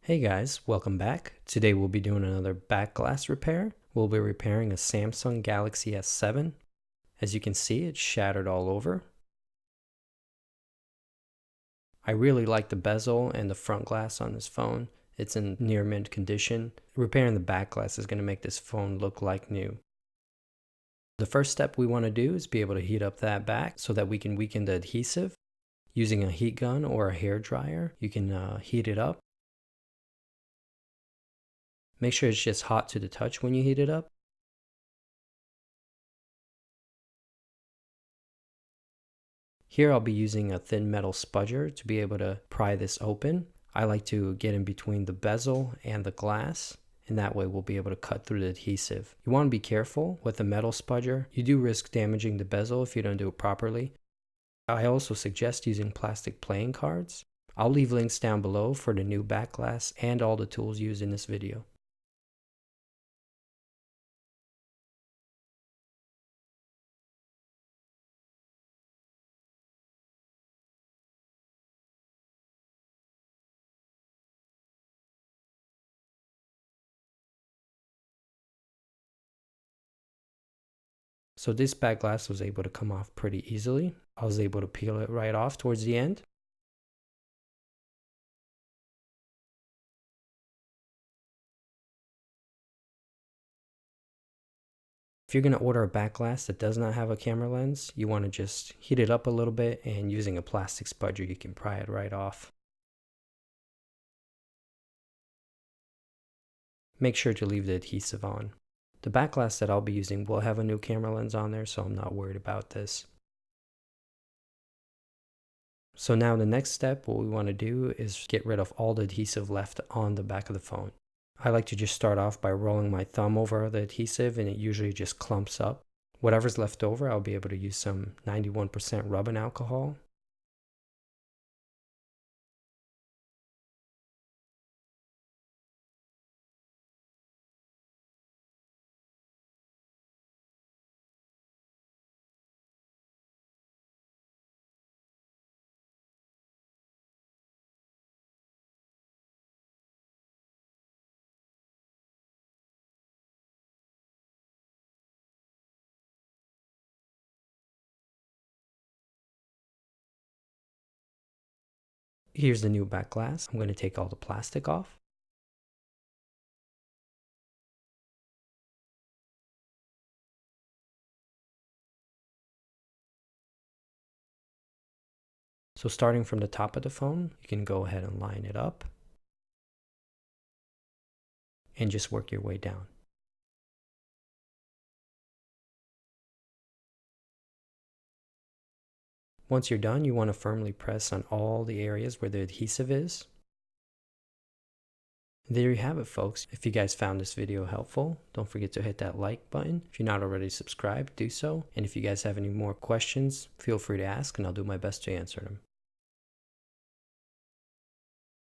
Hey guys, welcome back. Today we'll be doing another back glass repair. We'll be repairing a Samsung Galaxy S7. As you can see, it's shattered all over. I really like the bezel and the front glass on this phone. It's in near mint condition. Repairing the back glass is going to make this phone look like new. The first step we want to do is be able to heat up that back so that we can weaken the adhesive. Using a heat gun or a hair dryer, you can heat it up. Make sure it's just hot to the touch when you heat it up. Here I'll be using a thin metal spudger to be able to pry this open. I like to get in between the bezel and the glass, and that way we'll be able to cut through the adhesive. You want to be careful with a metal spudger. You do risk damaging the bezel if you don't do it properly. I also suggest using plastic playing cards. I'll leave links down below for the new back glass and all the tools used in this video. So this back glass was able to come off pretty easily. I was able to peel it right off towards the end. If you're going to order a back glass that does not have a camera lens, you want to just heat it up a little bit, and using a plastic spudger you can pry it right off. Make sure to leave the adhesive on. The back glass that I'll be using will have a new camera lens on there, so I'm not worried about this. So now the next step, what we want to do is get rid of all the adhesive left on the back of the phone. I like to just start off by rolling my thumb over the adhesive, and it usually just clumps up. Whatever's left over, I'll be able to use some 91% rubbing alcohol. Here's the new back glass. I'm going to take all the plastic off. So starting from the top of the phone, you can go ahead and line it up and just work your way down. Once you're done, you want to firmly press on all the areas where the adhesive is. There you have it, folks. If you guys found this video helpful, don't forget to hit that like button. If you're not already subscribed, do so. And if you guys have any more questions, feel free to ask and I'll do my best to answer them.